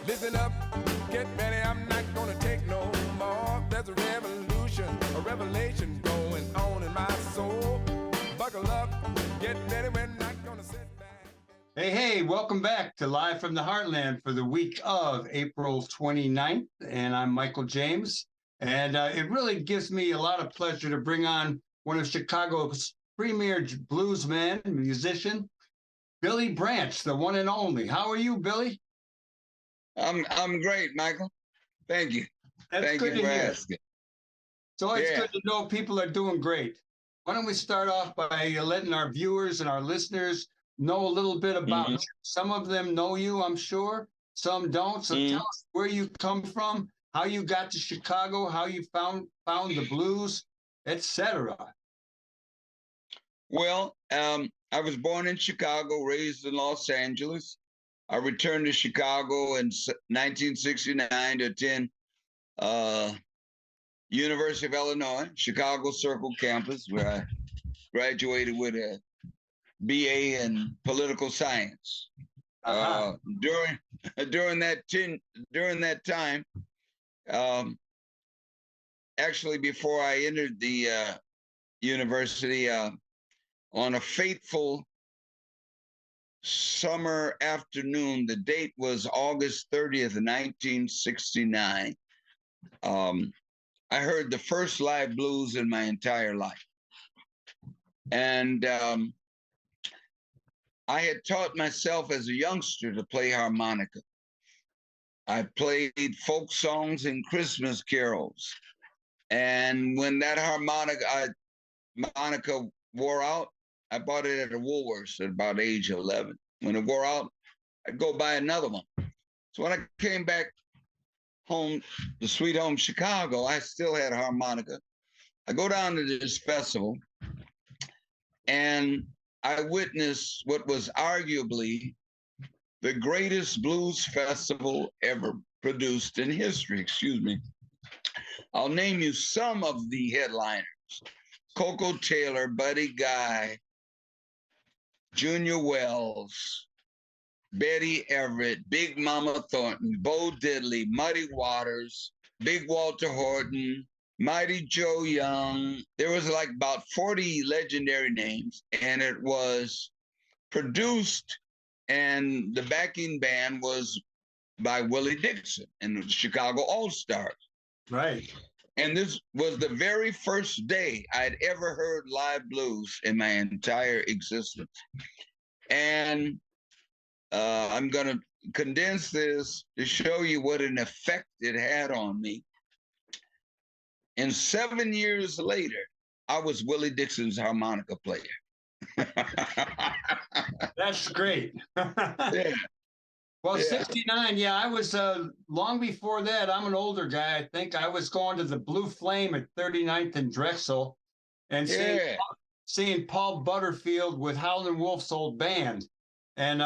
Listen up, get ready, I'm not gonna take no more. There's a revolution, a revelation going on in my soul. Buckle up, get ready, we're not gonna sit back. Hey, welcome back to Live from the Heartland for the week of April 29th. And I'm Michael James. And it really gives me a lot of pleasure to bring on one of Chicago's premier bluesmen, musician, Billy Branch, the one and only. How are you, Billy? I'm great, Michael. Thank you. That's good to hear. Asking. It's always good to know people are doing great. Why don't we start off by letting our viewers and our listeners know a little bit about you. Some of them know you, I'm sure. Some don't. So tell us where you come from, how you got to Chicago, how you found the blues, etc. Well, I was born in Chicago, raised in Los Angeles. I returned to Chicago in 1969 to attend University of Illinois, Chicago Circle campus, where I graduated with a BA in political science. During that time, actually before I entered the university, on a fateful summer afternoon, the date was August 30th, 1969. I heard the first live blues in my entire life. And I had taught myself as a youngster to play harmonica. I played folk songs and Christmas carols. And when that harmonica wore out, I bought it at a Woolworths at about age 11. When it wore out, I'd go buy another one. So when I came back home, the sweet home Chicago, I still had a harmonica. I go down to this festival, and I witnessed what was arguably the greatest blues festival ever produced in history. Excuse me. I'll name you some of the headliners: Coco Taylor, Buddy Guy, Junior Wells, Betty Everett, Big Mama Thornton, Bo Diddley, Muddy Waters, Big Walter Horton, Mighty Joe Young. There was like about 40 legendary names, and it was produced, and the backing band was by Willie Dixon and the Chicago All-Stars. Right. And this was the very first day I'd ever heard live blues in my entire existence. And I'm going to condense this to show you what an effect it had on me. And 7 years later, I was Willie Dixon's harmonica player. That's great. Yeah. Well, 69, I was long before that. I'm an older guy. I think I was going to the Blue Flame at 39th and Drexel and seeing Paul Butterfield with Howlin' Wolf's old band. And,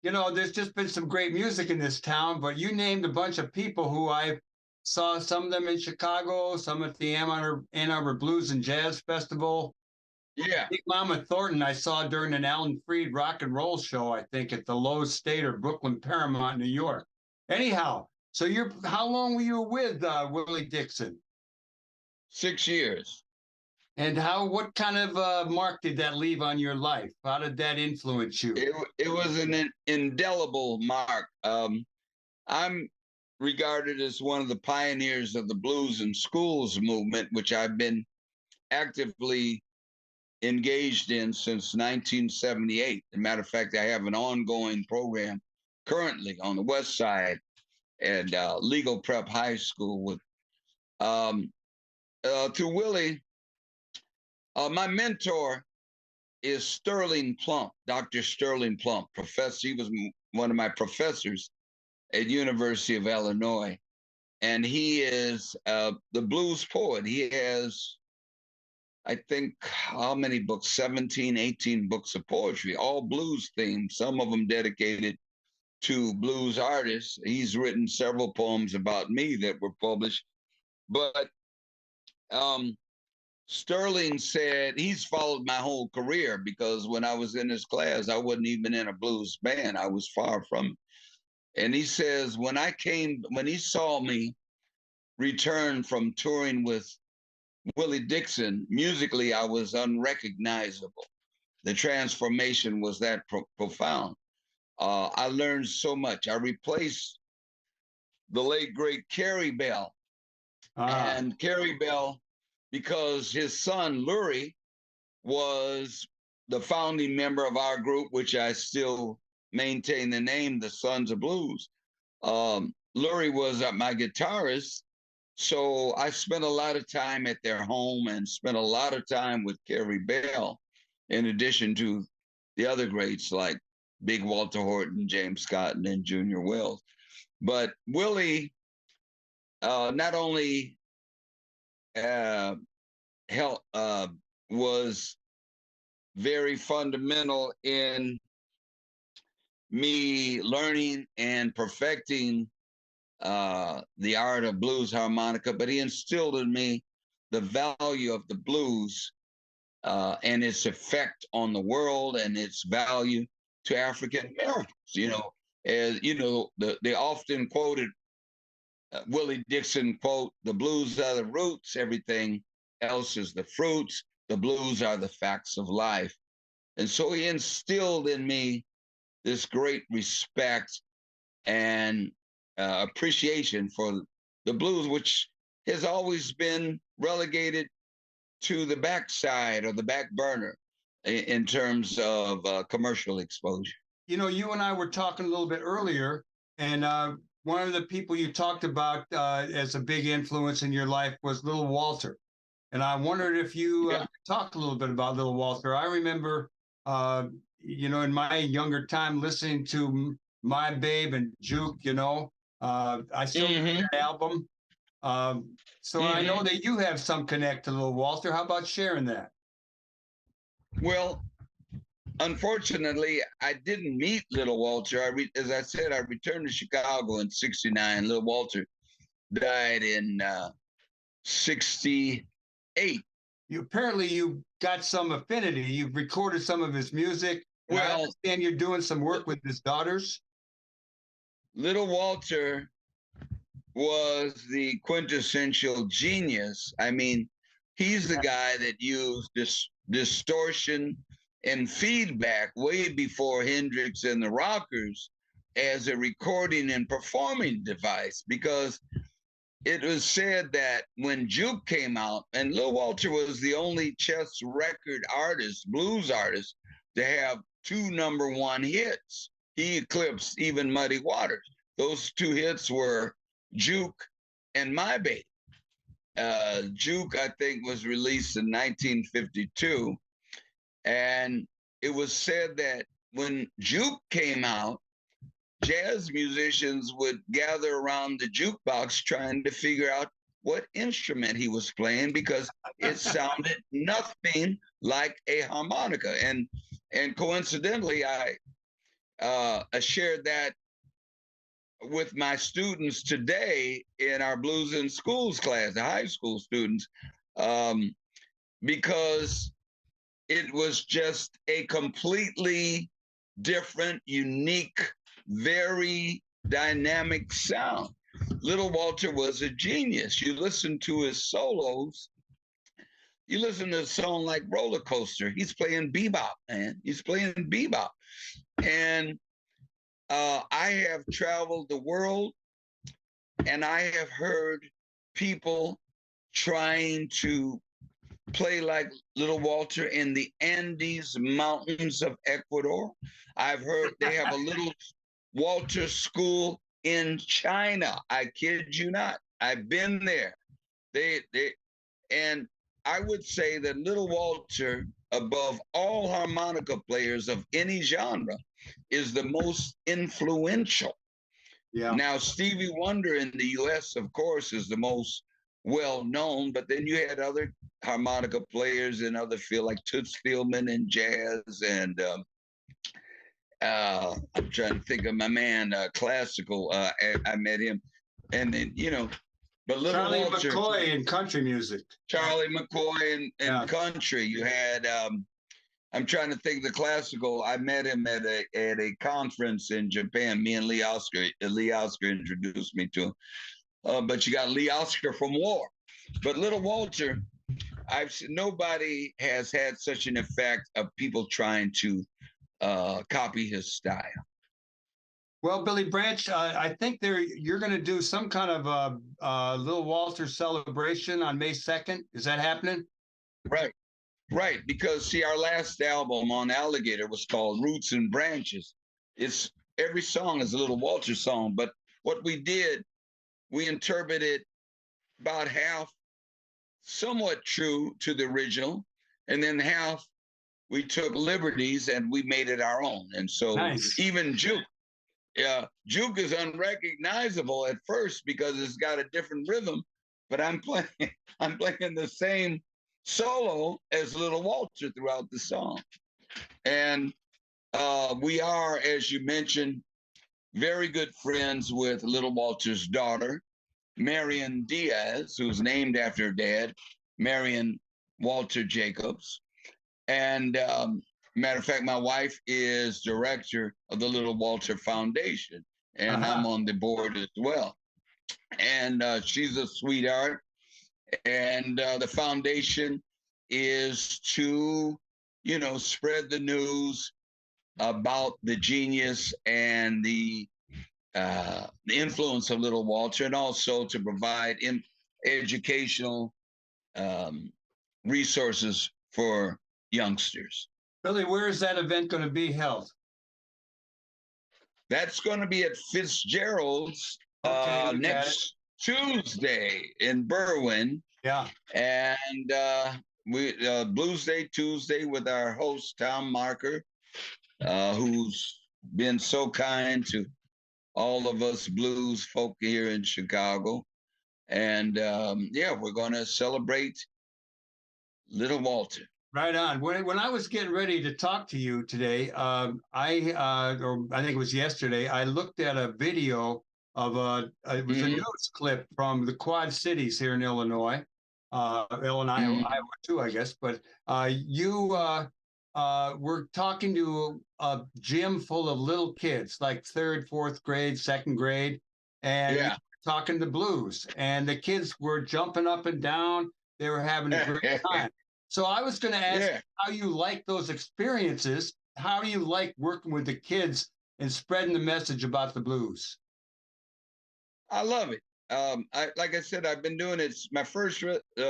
there's just been some great music in this town, but you named a bunch of people who I saw, some of them in Chicago, some at the Ann Arbor Blues and Jazz Festival. Yeah. Big Mama Thornton I saw during an Alan Freed rock and roll show, I think, at the Lowe's State or Brooklyn Paramount, New York. Anyhow, so how long were you with Willie Dixon? 6 years. And what kind of mark did that leave on your life? How did that influence you? It was an indelible mark. I'm regarded as one of the pioneers of the blues in schools movement, which I've been actively engaged in since 1978. As a matter of fact, I have an ongoing program currently on the West Side at Legal Prep High School with to Willie. My mentor is Sterling Plump, Dr. Sterling Plump, professor. He was one of my professors at University of Illinois, and he is the blues poet. He has, I think, how many books? 17, 18 books of poetry, all blues themed, some of them dedicated to blues artists. He's written several poems about me that were published. But Sterling said he's followed my whole career, because when I was in his class, I wasn't even in a blues band. I was far from it. And he says, when he saw me return from touring with Willie Dixon, musically, I was unrecognizable. The transformation was that profound. I learned so much. I replaced the late, great Carrie Bell. And Carrie Bell, because his son, Lurie, was the founding member of our group, which I still maintain the name, the Sons of Blues. Lurie was my guitarist. So I spent a lot of time at their home and spent a lot of time with Carrie Bell, in addition to the other greats like Big Walter Horton, James Scott, and Junior Wells. But Willie not only was very fundamental in me learning and perfecting the art of blues harmonica, but he instilled in me the value of the blues and its effect on the world and its value to African Americans. As they often quoted Willie Dixon quote, "The blues are the roots, everything else is the fruits. The blues are the facts of life." And so he instilled in me this great respect and appreciation for the blues, which has always been relegated to the backside or the back burner in terms of commercial exposure. You and I were talking a little bit earlier, and one of the people you talked about as a big influence in your life was Little Walter. And I wondered if you talk a little bit about Little Walter. I remember, in my younger time listening to My Babe and Juke, I still that album. So I know that you have some connect to Little Walter. How about sharing that? Well, unfortunately, I didn't meet Little Walter. As I said, I returned to Chicago in '69. Little Walter died in '68. You got some affinity. You've recorded some of his music. Well, I understand you're doing some work with his daughters. Little Walter was the quintessential genius. I mean, he's the guy that used this distortion and feedback way before Hendrix and the Rockers as a recording and performing device, because it was said that when Juke came out, and Lil Walter was the only chess record artist, blues artist, to have 2 #1 hits. He eclipsed even Muddy Waters. Those 2 hits were Juke and My Babe. Juke, I think, was released in 1952. And it was said that when Juke came out, jazz musicians would gather around the jukebox trying to figure out what instrument he was playing, because it sounded nothing like a harmonica. And coincidentally, I shared that with my students today in our Blues in Schools class, the high school students, because it was just a completely different, unique, very dynamic sound. Little Walter was a genius. You listen to his solos, you listen to a song like Roller Coaster, he's playing bebop, man. He's playing bebop. And I have traveled the world, and I have heard people trying to play like Little Walter in the Andes Mountains of Ecuador. I've heard they have a Little Walter school in China. I kid you not. I've been there. And I would say that Little Walter, above all harmonica players of any genre, is the most influential. Yeah. Now, Stevie Wonder in the US, of course, is the most well-known, but then you had other harmonica players in other fields like Toots Thielemans in jazz, and I'm trying to think of my man, classical. I met him, and then, but Little Charlie Walter, McCoy in country music. Charlie McCoy in country. You had I'm trying to think of the classical. I met him at a conference in Japan. Me and Lee Oscar. Lee Oscar introduced me to him. But you got Lee Oscar from War. But Little Walter, nobody has had such an effect of people trying to copy his style. Well, Billy Branch, I think you're going to do some kind of Little Walter celebration on May 2nd. Is that happening? Right. Because see, our last album on Alligator was called Roots and Branches. It's every song is a Little Walter song, but what we did, we interpreted about half somewhat true to the original, and then half we took liberties and we made it our own. And so nice. Even Juke is unrecognizable at first because it's got a different rhythm, but I'm playing the same solo as Little Walter throughout the song. And we are, as you mentioned, very good friends with Little Walter's daughter, Marion Diaz, who's named after her dad, Marion Walter Jacobs. And matter of fact, my wife is director of the Little Walter Foundation, and I'm on the board as well. And she's a sweetheart. And the foundation is to, spread the news about the genius and the influence of Little Walter, and also to provide educational resources for youngsters. Billy, where is that event going to be held? That's going to be at Fitzgerald's next Tuesday in Berwyn. Yeah. And we Blues Day Tuesday with our host, Tom Marker, who's been so kind to all of us blues folk here in Chicago. And we're going to celebrate Little Walter. Right on. When I was getting ready to talk to you today, I think it was yesterday, I looked at a video of it was a news clip from the Quad Cities here in Illinois, Iowa too, I guess. But you were talking to a gym full of little kids, like third, fourth grade, second grade, and talking the blues. And the kids were jumping up and down. They were having a great time. So I was going to ask how you like those experiences. How do you like working with the kids and spreading the message about the blues? I love it. Like I said, I've been doing it. My first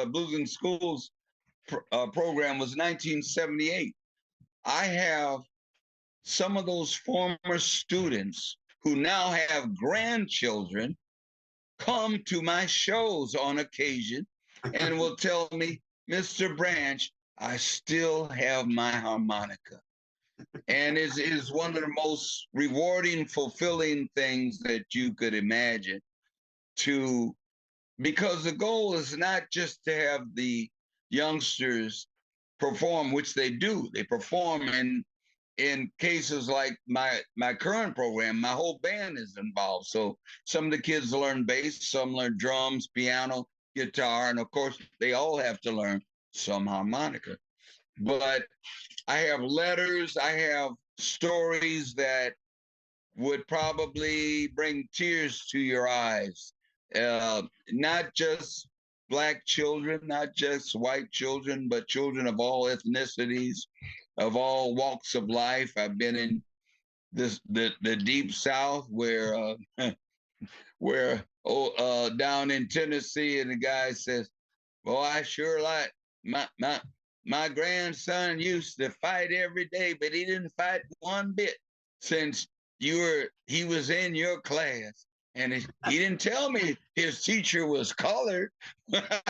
Blues in Schools program was 1978. I have some of those former students who now have grandchildren come to my shows on occasion and will tell me, Mr. Branch, I still have my harmonica. And it is one of the most rewarding, fulfilling things that you could imagine, because the goal is not just to have the youngsters perform, which they do. They perform in cases like my current program, my whole band is involved. So some of the kids learn bass, some learn drums, piano, guitar, and of course they all have to learn some harmonica. But I have letters, I have stories that would probably bring tears to your eyes. Not just Black children, not just white children, but children of all ethnicities, of all walks of life. I've been in the deep South where down in Tennessee, and the guy says, well, I sure like my grandson used to fight every day, but he didn't fight one bit since he was in your class. And he didn't tell me his teacher was colored, but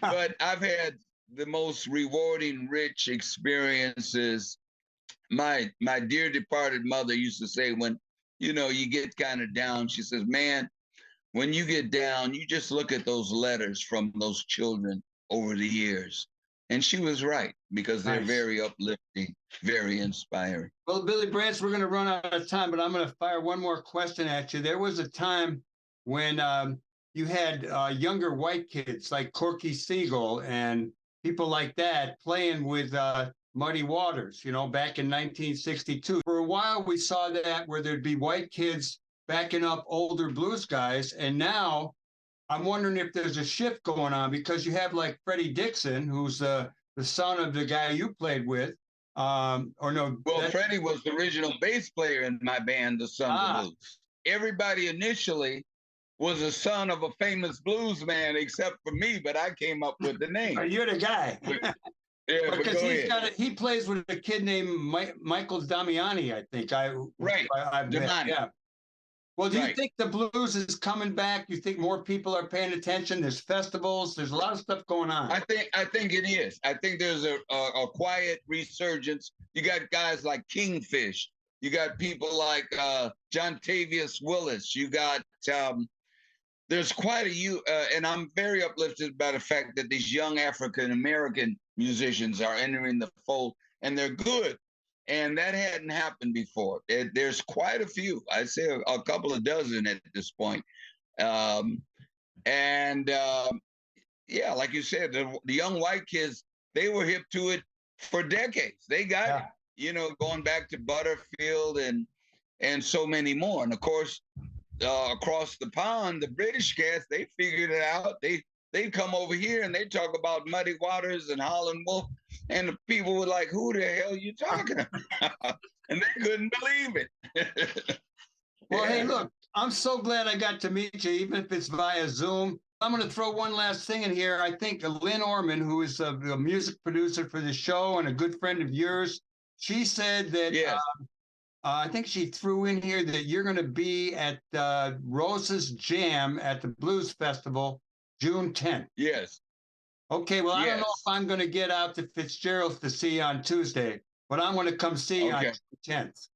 but I've had the most rewarding, rich experiences. My dear departed mother used to say, when you get kind of down, she says, man, when you get down, you just look at those letters from those children over the years. And she was right, because they're very uplifting, very inspiring. Well, Billy Branch, we're going to run out of time, but I'm going to fire one more question at you. There was a time when you had younger white kids like Corky Siegel and people like that playing with Muddy Waters, you know, back in 1962. For a while, we saw that where there'd be white kids backing up older blues guys. And now I'm wondering if there's a shift going on because you have like Freddie Dixon, who's the son of the guy you played with. Or no. Well, Freddie was the original bass player in my band, the Sons of Blues. Everybody initially was a son of a famous blues man, except for me, but I came up with the name. You're the guy. Yeah, because he plays with a kid named Michael Damiani, I think. Right. Yeah. Well, do you think the blues is coming back? You think more people are paying attention? There's festivals. There's a lot of stuff going on. I think it is. I think there's a quiet resurgence. You got guys like Kingfish. You got people like John Tavius Willis. You got there's quite a and I'm very uplifted by the fact that these young African American musicians are entering the fold, and they're good. And that hadn't happened before. There's quite a few. I'd say a couple of dozen at this point. Yeah, like you said, the young white kids, they were hip to it for decades. They got it, you know, going back to Butterfield and so many more. And of course, across the pond, the British cats, they figured it out. They'd come over here and they'd talk about Muddy Waters and Howlin' Wolf, and the people were like, "Who the hell are you talking about?" And they couldn't believe it. Well, hey, look, I'm so glad I got to meet you, even if it's via Zoom. I'm going to throw one last thing in here. I think Lynn Orman, who is a music producer for the show and a good friend of yours, she said that I think she threw in here that you're going to be at Rose's Jam at the Blues Festival, June 10th. Yes. Okay, well, I don't know if I'm going to get out to Fitzgerald's to see you on Tuesday, but I'm going to come see you on June 10th.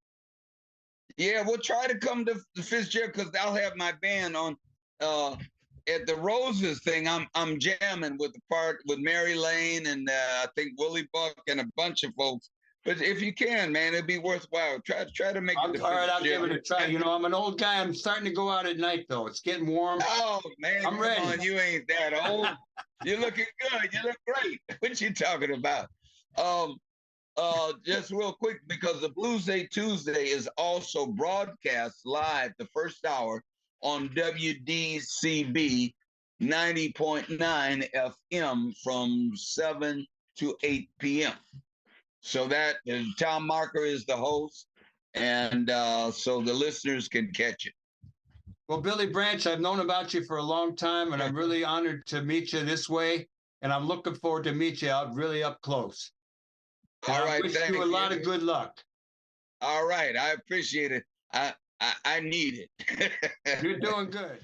Yeah, we'll try to come to Fitzgerald because I'll have my band on at the Roses thing. I'm jamming with Mary Lane and I think Willie Buck and a bunch of folks. But if you can, man, it'd be worthwhile. Try to make it. All right, I'll give it a try. You know, I'm an old guy. I'm starting to go out at night, though. It's getting warm. Oh, man, I'm ready. Come on, you ain't that old. You're looking good. You look great. What you talking about? Just real quick, because the Blues Day Tuesday is also broadcast live the first hour on WDCB 90.9 FM from 7 to 8 p.m. So that Tom Marker is the host, and so the listeners can catch it. Well, Billy Branch, I've known about you for a long time, and I'm really honored to meet you this way, and I'm looking forward to meet you out really up close. And All right, I wish you a lot of good luck. All right, I appreciate it. I need it. You're doing good.